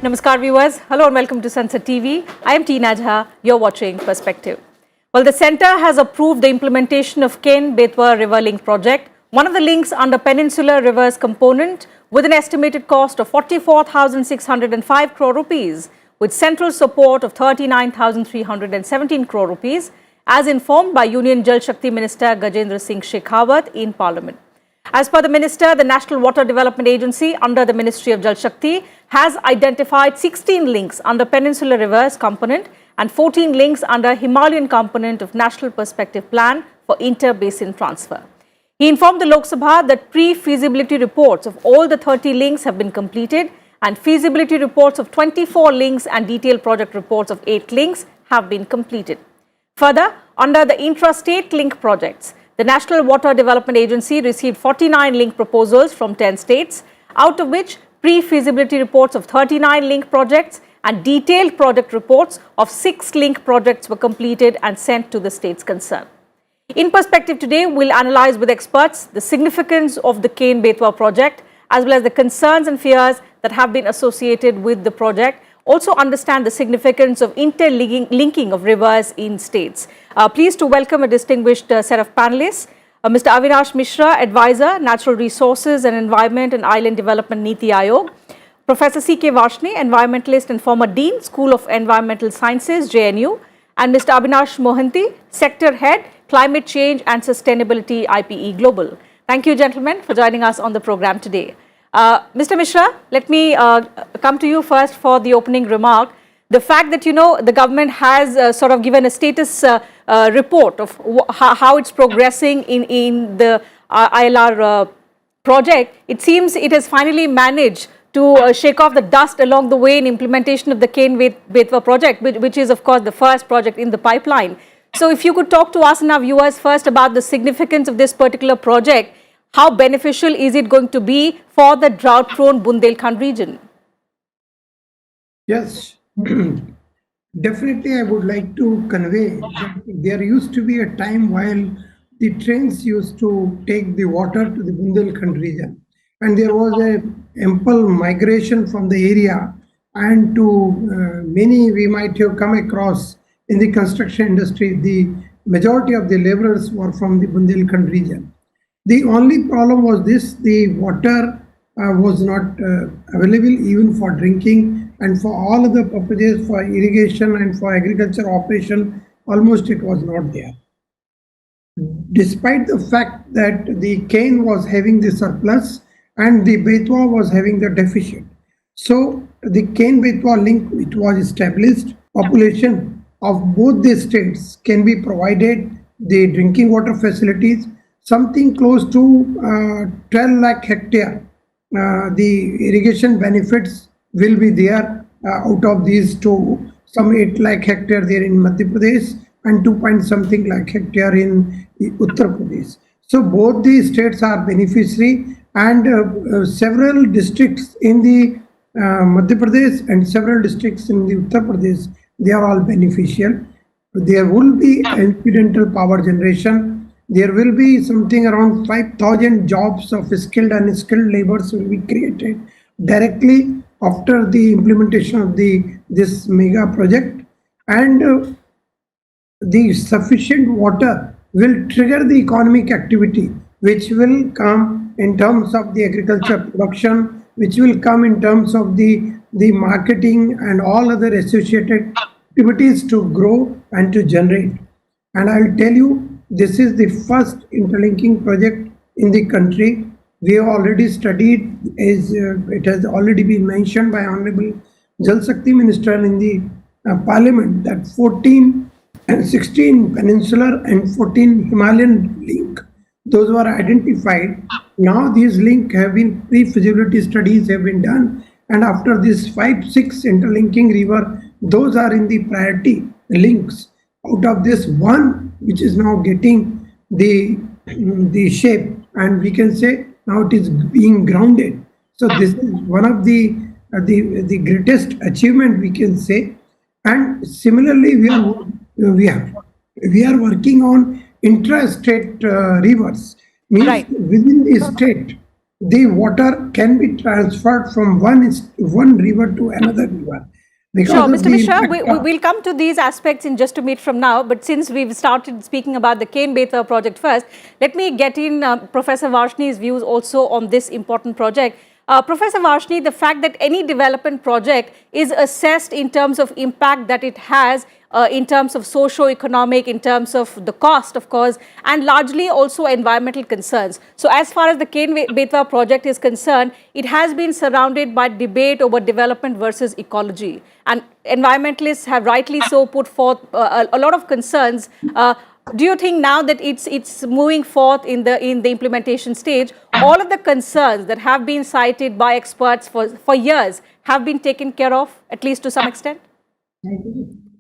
Namaskar viewers, hello and welcome to Sansad TV. I am Tina Jha, you're watching Perspective. Well, the centre has approved the implementation of Ken-Betwa River Link project, one of the links under Peninsular Rivers component with an estimated cost of 44,605 crore rupees with central support of 39,317 crore rupees as informed by Union Jal Shakti Minister Gajendra Singh Shekhawat in Parliament. As per the Minister, the National Water Development Agency under the Ministry of Jal Shakti has identified 16 links under Peninsular Rivers component and 14 links under Himalayan component of National Perspective Plan for inter-basin transfer. He informed the Lok Sabha that pre-feasibility reports of all the 30 links have been completed and feasibility reports of 24 links and detailed project reports of 8 links have been completed. Further, under the intra-state link projects, the National Water Development Agency received 49 link proposals from 10 states, out of which pre-feasibility reports of 39 link projects and detailed project reports of 6 link projects were completed and sent to the states concerned. In Perspective today, we'll analyze with experts the significance of the Ken-Betwa project as well as the concerns and fears that have been associated with the project. Also understand the significance of interlinking of rivers in states. Pleased to welcome a distinguished set of panelists. Mr. Abinash Mishra, Advisor, Natural Resources and Environment and Island Development Niti Aayog. Professor C.K. Varshney, Environmentalist and former Dean, School of Environmental Sciences, JNU. And Mr. Abinash Mohanty, Sector Head, Climate Change and Sustainability, IPE Global. Thank you, gentlemen, for joining us on the program today. Mr. Mishra, let me come to you first for the opening remark. The fact that, the government has sort of given a status report of how it's progressing in the ILR project, it seems it has finally managed to shake off the dust along the way in implementation of the Ken-Betwa project, which is, of course, the first project in the pipeline. So if you could talk to us and our viewers first about the significance of this particular project. How beneficial is it going to be for the drought-prone Bundelkhand region? Yes, definitely I would like to convey that there used to be a time while the trains used to take the water to the Bundelkhand region and there was a ample migration from the area and to many we might have come across in the construction industry, the majority of the laborers were from the Bundelkhand region. The only problem was this, the water was not available even for drinking and for all other purposes, for irrigation and for agriculture operation, almost it was not there. Despite the fact that the Ken was having the surplus and the Betwa was having the deficit. So the Ken-Betwa link which was established, population of both the states can be provided the drinking water facilities, something close to 12 lakh hectare. The irrigation benefits will be there out of these two, some 8 lakh hectare there in Madhya Pradesh and 2 point something lakh hectare in Uttar Pradesh. So both these states are beneficiary and several districts in the Madhya Pradesh and several districts in the Uttar Pradesh, they are all beneficial. There will be incidental power generation. There will be something around 5,000 jobs of skilled and unskilled laborers will be created directly after the implementation of this mega project, and the sufficient water will trigger the economic activity which will come in terms of the agriculture production, which will come in terms of the marketing and all other associated activities to grow and to generate. And I'll tell you, this is the first interlinking project in the country. We have already studied, as it has already been mentioned by Honorable Jal Shakti Minister in the Parliament, that 16 peninsular and 14 Himalayan link, those were identified. Now these links have been, pre-feasibility studies have been done, and after this 5-6 interlinking river, those are in the priority links. Out of this one, which is now getting the shape, and we can say now it is being grounded. So this is one of the greatest achievement we can say. And similarly, we are working on intra-state rivers, means within the state the water can be transferred from one river to another river Sure, because of Mr. the Mishra, impact of. we'll come to these aspects in just a minute from now. But since we've started speaking about the Ken Betwa project first, let me get in Professor Varshini's views also on this important project. Professor Varshini, the fact that any development project is assessed in terms of impact that it has, in terms of socio-economic, in terms of the cost, of course, and largely also environmental concerns. So as far as the Ken Betwa project is concerned, it has been surrounded by debate over development versus ecology. And environmentalists have rightly so put forth a lot of concerns. Do you think now that it's moving forth in the implementation stage, all of the concerns that have been cited by experts for years have been taken care of, at least to some extent?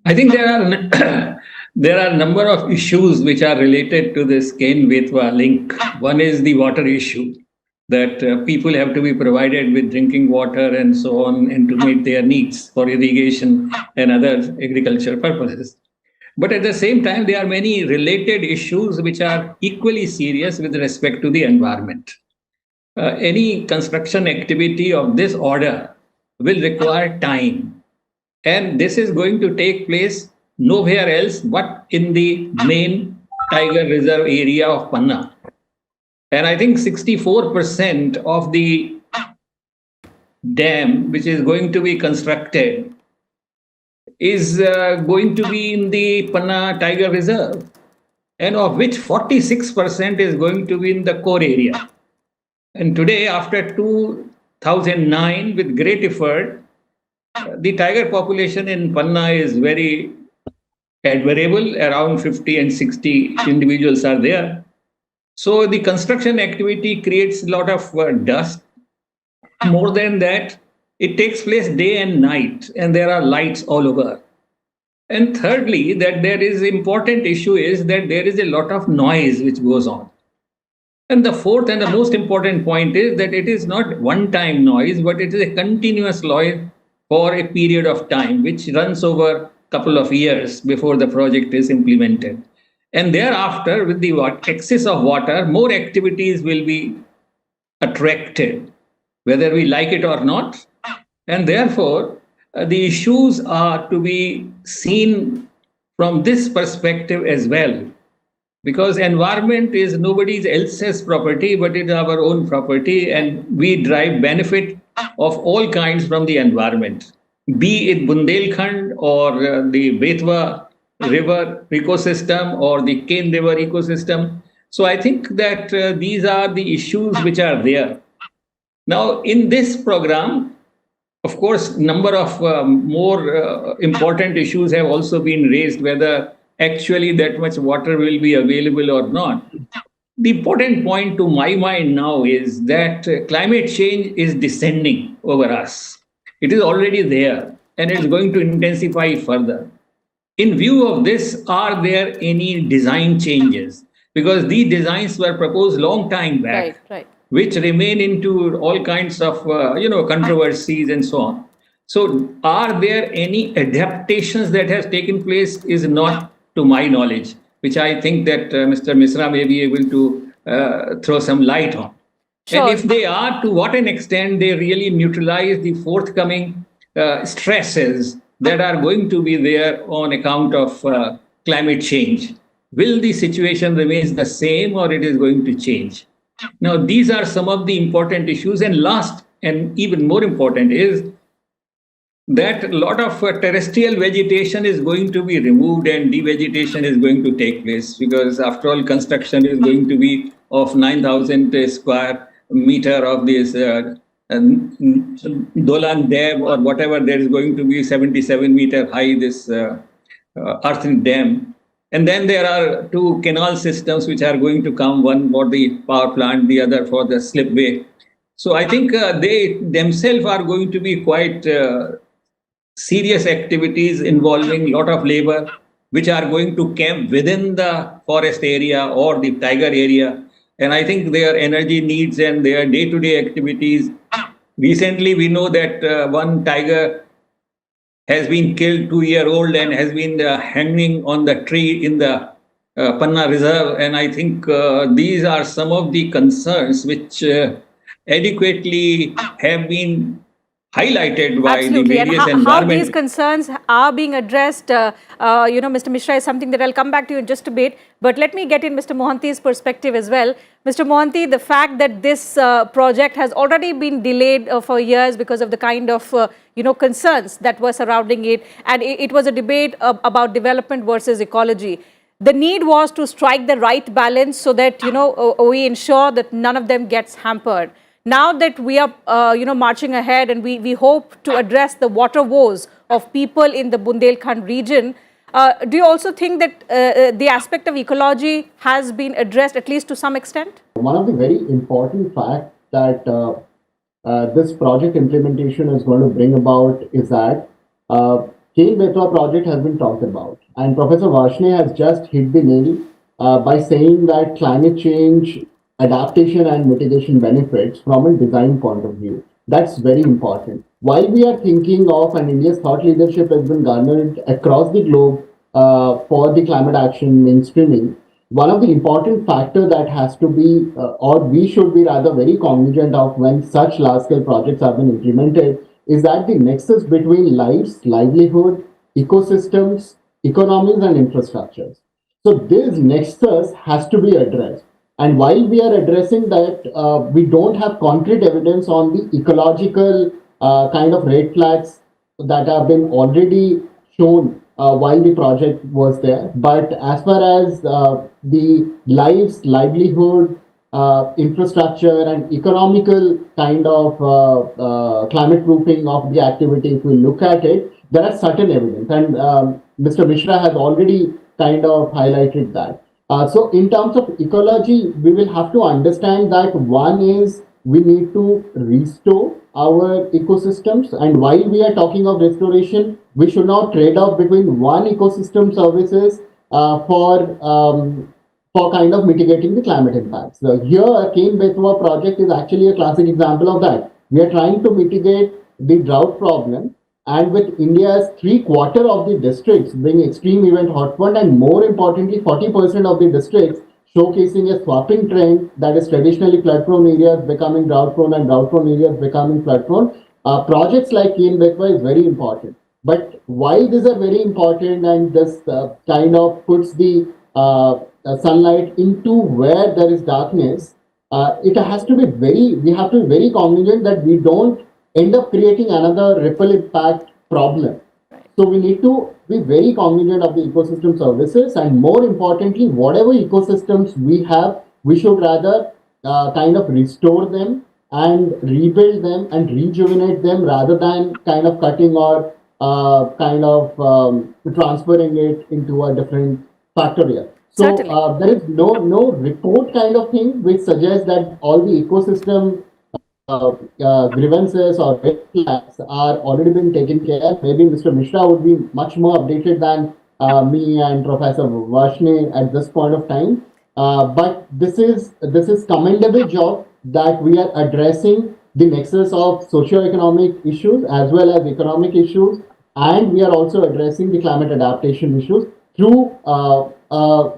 I think there are there are a number of issues which are related to this Ken Betwa link. One is the water issue, that people have to be provided with drinking water and so on, and to meet their needs for irrigation and other agricultural purposes. But at the same time, there are many related issues which are equally serious with respect to the environment. Any construction activity of this order will require time, and this is going to take place nowhere else but in the main tiger reserve area of Panna. And I think 64% of the dam which is going to be constructed is going to be in the Panna Tiger Reserve, and of which 46% is going to be in the core area. And today, after 2009, with great effort, the tiger population in Panna is very admirable. Around 50 and 60 individuals are there. So the construction activity creates a lot of dust. More than that, it takes place day and night, and there are lights all over. And thirdly, that there is important issue is that there is a lot of noise which goes on. And the fourth and the most important point is that it is not one-time noise, but it is a continuous noise for a period of time, which runs over a couple of years before the project is implemented. And thereafter, with the excess of water, more activities will be attracted, whether we like it or not. And therefore, the issues are to be seen from this perspective as well, because environment is nobody else's property, but it is our own property, and we derive benefit of all kinds from the environment, be it Bundelkhand or the Betwa river ecosystem or the Ken river ecosystem. So I think that these are the issues which are there. Now, in this program, of course, number of more important issues have also been raised, whether actually that much water will be available or not. The important point to my mind now is that climate change is descending over us. It is already there, and it's going to intensify further. In view of this, are there any design changes? Because these designs were proposed long time back, Right. which remain into all kinds of controversies and so on. So, are there any adaptations that has taken place? Is not to my knowledge, which I think that Mr. Misra may be able to throw some light on. Sure. And if they are, to what an extent they really neutralize the forthcoming stresses that are going to be there on account of climate change. Will the situation remain the same, or it is going to change? Now, these are some of the important issues. And last, and even more important, is that a lot of terrestrial vegetation is going to be removed and devegetation is going to take place, because after all, construction is going to be of 9,000 square meter of this Dolan Dam or whatever. There is going to be 77 meter high this earthen dam. And then there are two canal systems which are going to come, one for the power plant, the other for the slipway. So I think they themselves are going to be quite serious activities involving a lot of labor, which are going to camp within the forest area or the tiger area. And I think their energy needs and their day-to-day activities. Recently, we know that one tiger has been killed, 2-year-old, and has been hanging on the tree in the Panna Reserve. And I think these are some of the concerns which adequately have been highlighted by the Absolutely. And various how environment. these concerns are being addressed, Mr. Mishra, is something that I'll come back to you in just a bit. But let me get in Mr. Mohanty's perspective as well. Mr. Mohanty, the fact that this project has already been delayed for years because of the kind of, concerns that were surrounding it. And it was a debate about development versus ecology. The need was to strike the right balance so that, we ensure that none of them gets hampered. Now that we are, marching ahead and we hope to address the water woes of people in the Bundelkhand region, do you also think that the aspect of ecology has been addressed at least to some extent? One of the very important facts that this project implementation is going to bring about is that Ken Betwa project has been talked about, and Professor Varshney has just hit the nail by saying that climate change adaptation and mitigation benefits from a design point of view. That's very important. While we are thinking of, and India's thought leadership has been garnered across the globe for the climate action mainstreaming, one of the important factors that has to be, or we should be rather very cognizant of when such large scale projects have been implemented, is that the nexus between lives, livelihood, ecosystems, economies, and infrastructures. So this nexus has to be addressed. And while we are addressing that, we don't have concrete evidence on the ecological kind of red flags that have been already shown while the project was there. But as far as the lives, livelihood, infrastructure, and economical kind of climate proofing of the activity, if we look at it, there are certain evidence. And Mr. Mishra has already kind of highlighted that. So in terms of ecology, we will have to understand that one is we need to restore our ecosystems. And while we are talking of restoration, we should not trade off between one ecosystem services for kind of mitigating the climate impacts. So here, Ken Betwa project is actually a classic example of that. We are trying to mitigate the drought problem, and with India's 3/4 of the districts being extreme event hotspot, and more importantly, 40% of the districts showcasing a swapping trend, that is traditionally flood prone areas becoming drought prone and drought prone areas becoming flood prone. Projects like Ken Betwa is very important. But while these are very important and this kind of puts the sunlight into where there is darkness, it has to be we have to be very cognizant that we don't end up creating another ripple impact problem. So we need to be very cognizant of the ecosystem services, and more importantly, whatever ecosystems we have, we should rather kind of restore them and rebuild them and rejuvenate them rather than kind of cutting or transferring it into a different factorial. So there is no report kind of thing which suggests that all the ecosystem grievances or red flags are already been taken care of. Maybe Mr. Mishra would be much more updated than me and Professor Varshney at this point of time. But this is commendable job that we are addressing the nexus of socio-economic issues as well as economic issues, and we are also addressing the climate adaptation issues through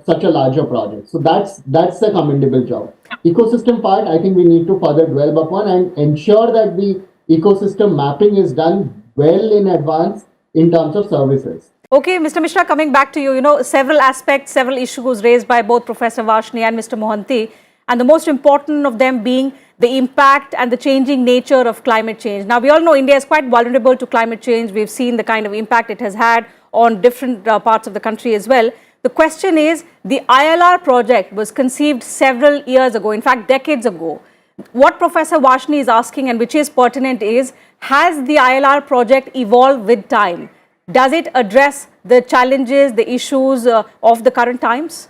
such a larger project. So that's a commendable job. Ecosystem part, I think we need to further dwell upon and ensure that the ecosystem mapping is done well in advance in terms of services. Okay, Mr. Mishra, coming back to you, several aspects, several issues raised by both Professor Varshney and Mr. Mohanty, and the most important of them being the impact and the changing nature of climate change. Now, we all know India is quite vulnerable to climate change. We've seen the kind of impact it has had on different parts of the country as well. The question is, the ILR project was conceived several years ago, in fact, decades ago. What Professor Varshney is asking, and which is pertinent, is, has the ILR project evolved with time? Does it address the challenges, the issues of the current times?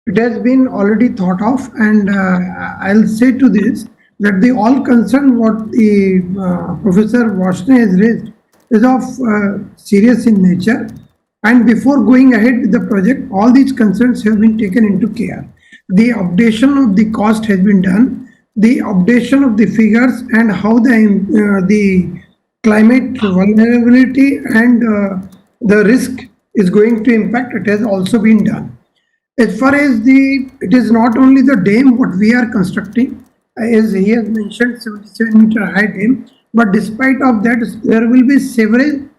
It has been already thought of, and I'll say to this that the all concern what the Professor Varshney has raised is of serious in nature. And before going ahead with the project, all these concerns have been taken into care. The updation of the cost has been done, the updation of the figures and how the climate vulnerability and the risk is going to impact, it has also been done. As far as it is not only the dam what we are constructing, as he has mentioned, 77-meter high dam. But despite of that, there will be several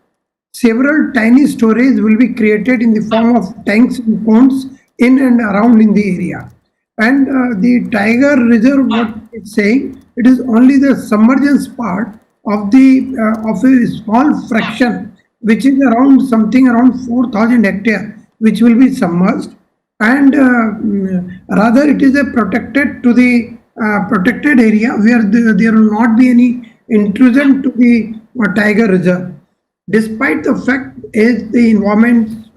tiny storage will be created in the form of tanks and ponds in and around in the area. And the tiger reserve, what it's saying, it is only the submergence part of the of a small fraction, which is around something around 4,000 hectare, which will be submerged, and rather it is a protected to the protected area where there will not be any intrusion to the tiger reserve. Despite the fact as the environment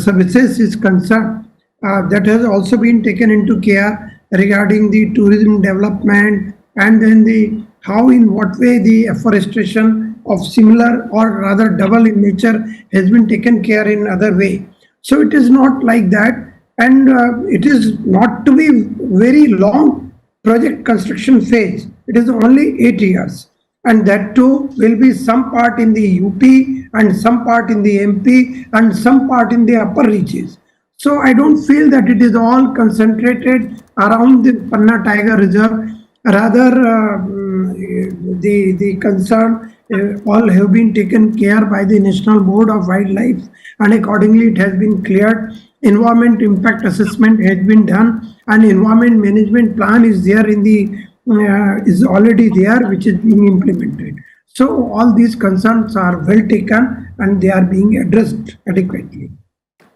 services is concerned, that has also been taken into care regarding the tourism development, and then the how in what way the afforestation of similar or rather double in nature has been taken care in other way. So it is not like that, and it is not to be very long project construction phase. It is only 8 years, and that too will be some part in the UP and some part in the MP and some part in the upper reaches. So I don't feel that it is all concentrated around the Panna Tiger Reserve. Rather, the concern all have been taken care by the National Board of Wildlife, and accordingly it has been cleared. Environment impact assessment has been done, and environment management plan is there in the is already there, which is being implemented. So all these concerns are well taken and they are being addressed adequately.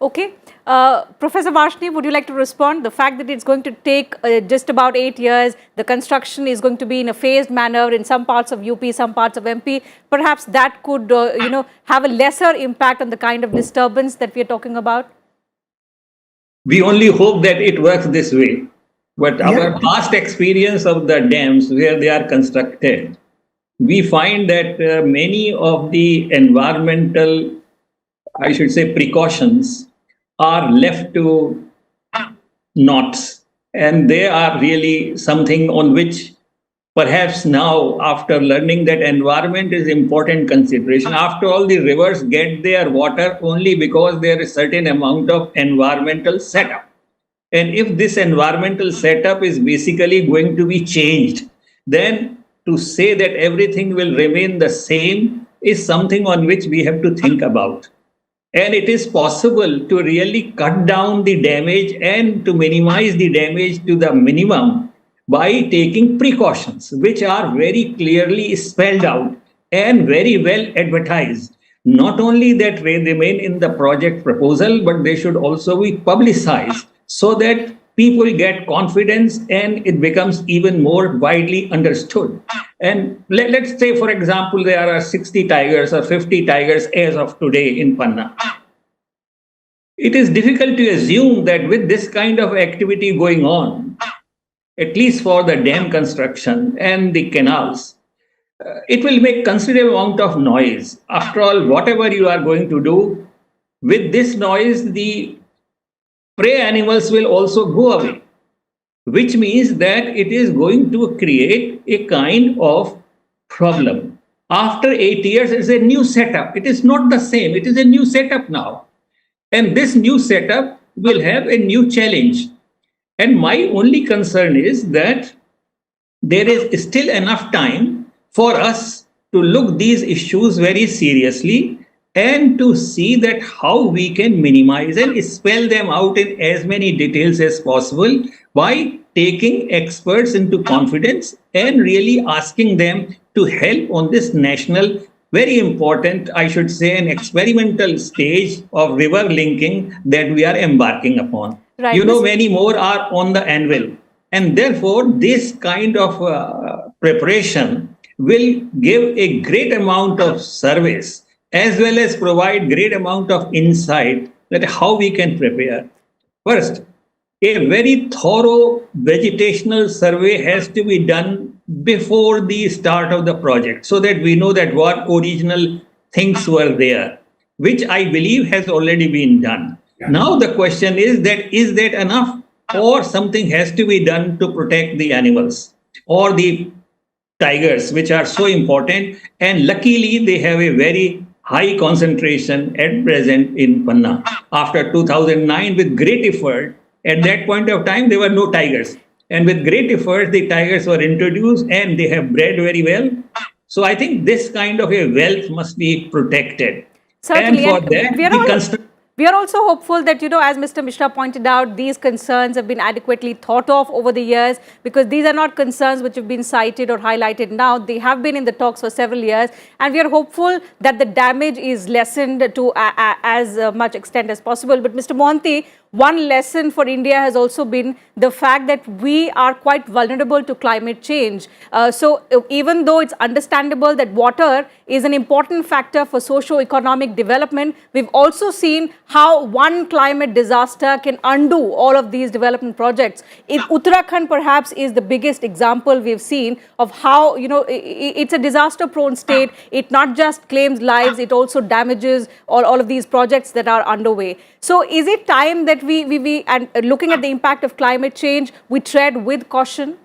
Okay. Professor Varshni, would you like to respond? The fact that it's going to take just about 8 years, the construction is going to be in a phased manner in some parts of UP, some parts of MP, perhaps that could, have a lesser impact on the kind of disturbance that we are talking about? We only hope that it works this way. But our past experience of the dams where they are constructed, we find that many of the environmental, I should say, precautions are left to knots, and they are really something on which perhaps now, after learning that environment is important consideration, after all, the rivers get their water only because there is certain amount of environmental setup. And if this environmental setup is basically going to be changed, then to say that everything will remain the same is something on which we have to think about. And it is possible to really cut down the damage and to minimize the damage to the minimum by taking precautions, which are very clearly spelled out and very well advertised. Not only that they remain in the project proposal, but they should also be publicized so that people get confidence and it becomes even more widely understood. And let's say, for example, there are 60 tigers or 50 tigers as of today in Panna. It is difficult to assume that with this kind of activity going on, at least for the dam construction and the canals, it will make considerable amount of noise. After all, whatever you are going to do, with this noise, the prey animals will also go away, which means that it is going to create a kind of problem. After 8 years, it's a new setup. It is not the same. It is a new setup now. And this new setup will have a new challenge. And my only concern is that there is still enough time for us to look these issues very seriously and to see that how we can minimize and spell them out in as many details as possible by taking experts into confidence and really asking them to help on this national, very important, I should say, an experimental stage of river linking that we are embarking upon. Right. You know, many more are on the anvil. And therefore, this kind of preparation will give a great amount of service as well as provide great amount of insight that how we can prepare. First, a very thorough vegetational survey has to be done before the start of the project so that we know that what original things were there, which I believe has already been done. Now the question is that enough, or something has to be done to protect the animals or the tigers, which are so important, and luckily they have a very high concentration at present in Panna. After 2009, with great effort, at that point of time, there were no tigers. And with great effort, the tigers were introduced and they have bred very well. So I think this kind of a wealth must be protected. And Certainly, for and that, we are the all construction. we are also hopeful that, as Mr. Mishra pointed out, these concerns have been adequately thought of over the years, because these are not concerns which have been cited or highlighted now. They have been in the talks for several years, and we are hopeful that the damage is lessened to as much extent as possible. But Mr. Mohanty, one lesson for India has also been the fact that we are quite vulnerable to climate change. So even though it's understandable that water is an important factor for socio-economic development, we've also seen how one climate disaster can undo all of these development projects. In Uttarakhand, perhaps, is the biggest example we've seen of how, it's a disaster-prone state. It not just claims lives, it also damages all of these projects that are underway. So is it time that we and looking at the impact of climate change, we tread with caution?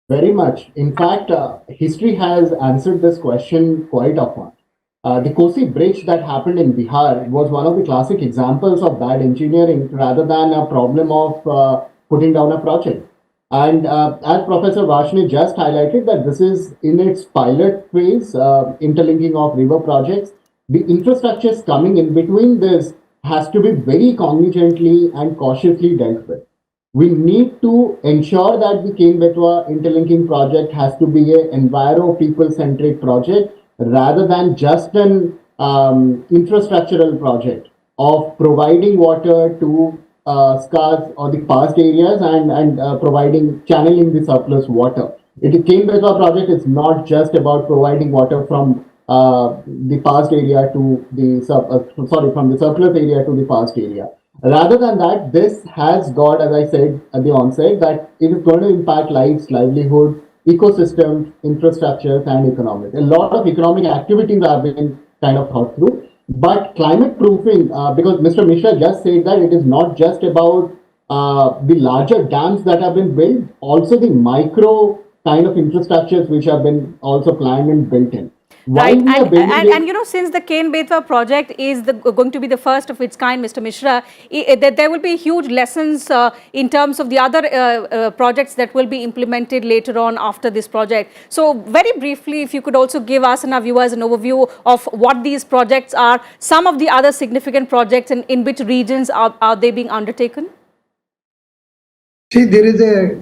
Very much. In fact, history has answered this question quite often. The Kosi Bridge that happened in Bihar was one of the classic examples of bad engineering rather than a problem of putting down a project. And as Professor Vashne just highlighted, that this is in its pilot phase, interlinking of river projects. The infrastructures coming in between this has to be very cognizantly and cautiously dealt with. We need to ensure that the Ken-Betwa interlinking project has to be an enviro people-centric project rather than just an infrastructural project of providing water to scars or the past areas and channeling the surplus water. The Ken-Betwa project is not just about providing water from the past area to the from the surplus area to the past area. Rather than that, this has got, as I said at the onset, that it is going to impact lives, livelihood, ecosystems, infrastructures, and economics. A lot of economic activities have been kind of thought through. But climate proofing, because Mr. Mishra just said that it is not just about the larger dams that have been built, also the micro kind of infrastructures which have been also planned and built in. Right, and since the Ken-Betwa project is going to be the first of its kind, Mr. Mishra, there will be huge lessons in terms of the other projects that will be implemented later on after this project. So very briefly, if you could also give us and our viewers an overview of what these projects are, some of the other significant projects, and in which regions are they being undertaken? See, there is a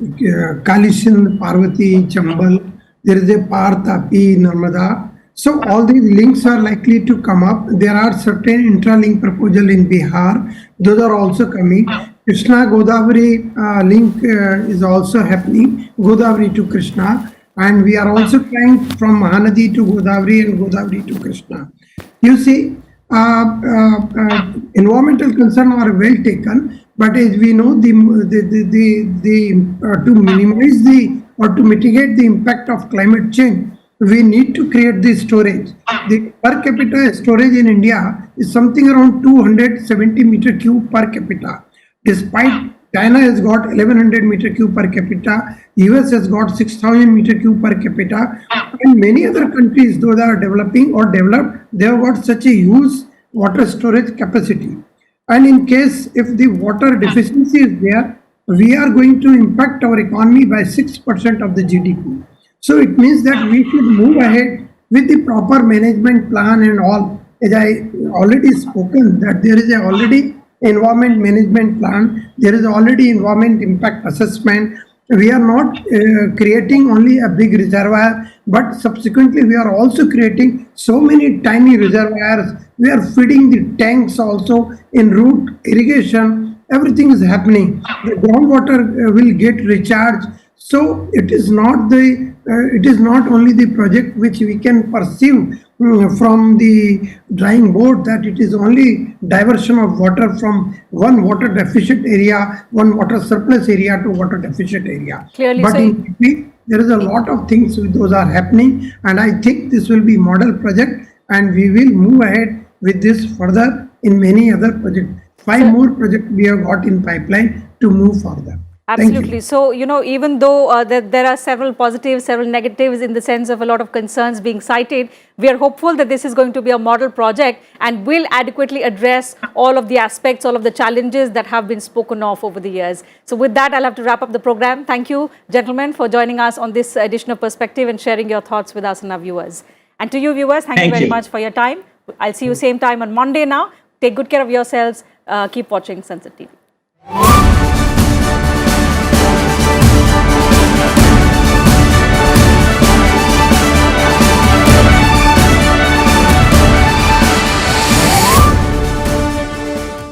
Kalishin, Parvati, Chambal, there is a Par, Tapi, Narmada. So all these links are likely to come up. There are certain intra-link proposal in Bihar. Those are also coming. Krishna Godavari link is also happening, Godavari to Krishna. And we are also trying from Mahanadi to Godavari and Godavari to Krishna. You see, environmental concerns are well taken, but as we know, to minimize or to mitigate the impact of climate change, we need to create the storage. The per capita storage in India is something around 270 meter cube per capita. Despite China has got 1100 meter cube per capita, US has got 6000 meter cube per capita, and many other countries, those that are developing or developed, they have got such a huge water storage capacity. And in case if the water deficiency is there, we are going to impact our economy by 6% of the GDP. So it means that we should move ahead with the proper management plan and all. As I already spoken, that there is already environment management plan, there is already environment impact assessment. We are not creating only a big reservoir, but subsequently we are also creating so many tiny reservoirs. We are feeding the tanks also in root irrigation. Everything is happening. The groundwater will get recharged. So it is not only the project which we can perceive from the drawing board that it is only diversion of water from one water deficient area, one water surplus area to water deficient area. Clearly, but in PP, there is a lot of things those are happening, and I think this will be model project, and we will move ahead with this further in many other projects. 5 more projects we have got in pipeline to move further. Absolutely. So, even though there are several positives, several negatives in the sense of a lot of concerns being cited, we are hopeful that this is going to be a model project and will adequately address all of the aspects, all of the challenges that have been spoken of over the years. So with that, I'll have to wrap up the program. Thank you, gentlemen, for joining us on this edition of Perspective and sharing your thoughts with us and our viewers. And to you viewers, thank you very much for your time. I'll see you same time on Monday now. Take good care of yourselves. Keep watching Sansad TV.